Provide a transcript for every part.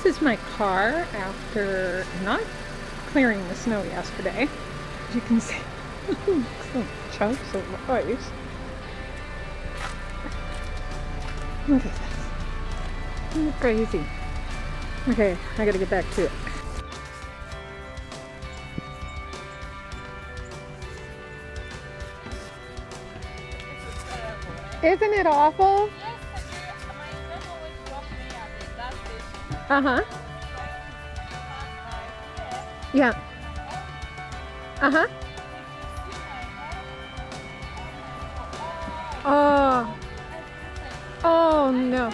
This is my car after not clearing the snow yesterday. As you can see, some chunks of ice. Look at this. Isn't it crazy? Okay, I gotta get back to it. Isn't it awful? Uh-huh. Yeah. Uh-huh. Oh. Oh, no.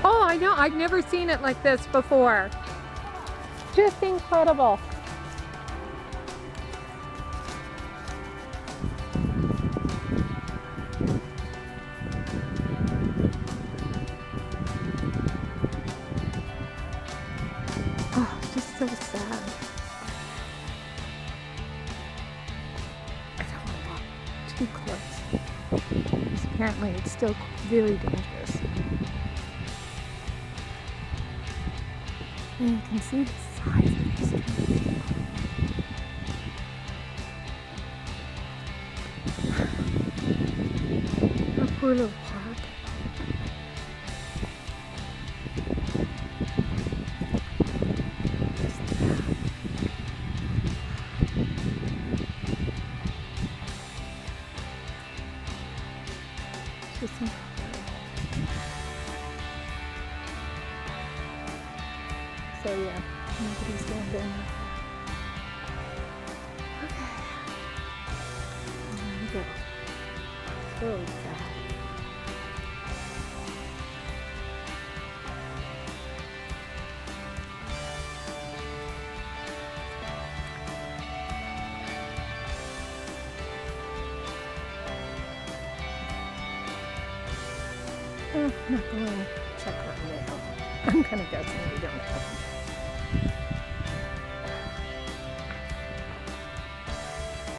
Oh, I know. I've never seen it like this before. Just incredible. Oh, just so sad. I don't want to walk too close. Because apparently it's still very dangerous. And you can see the size of these trees. Our poor little park. Just incredible. So yeah, nobody's going there now. Okay. There we go. So sad. Oh, I'm not going to check our mail. I'm kind of guessing we don't have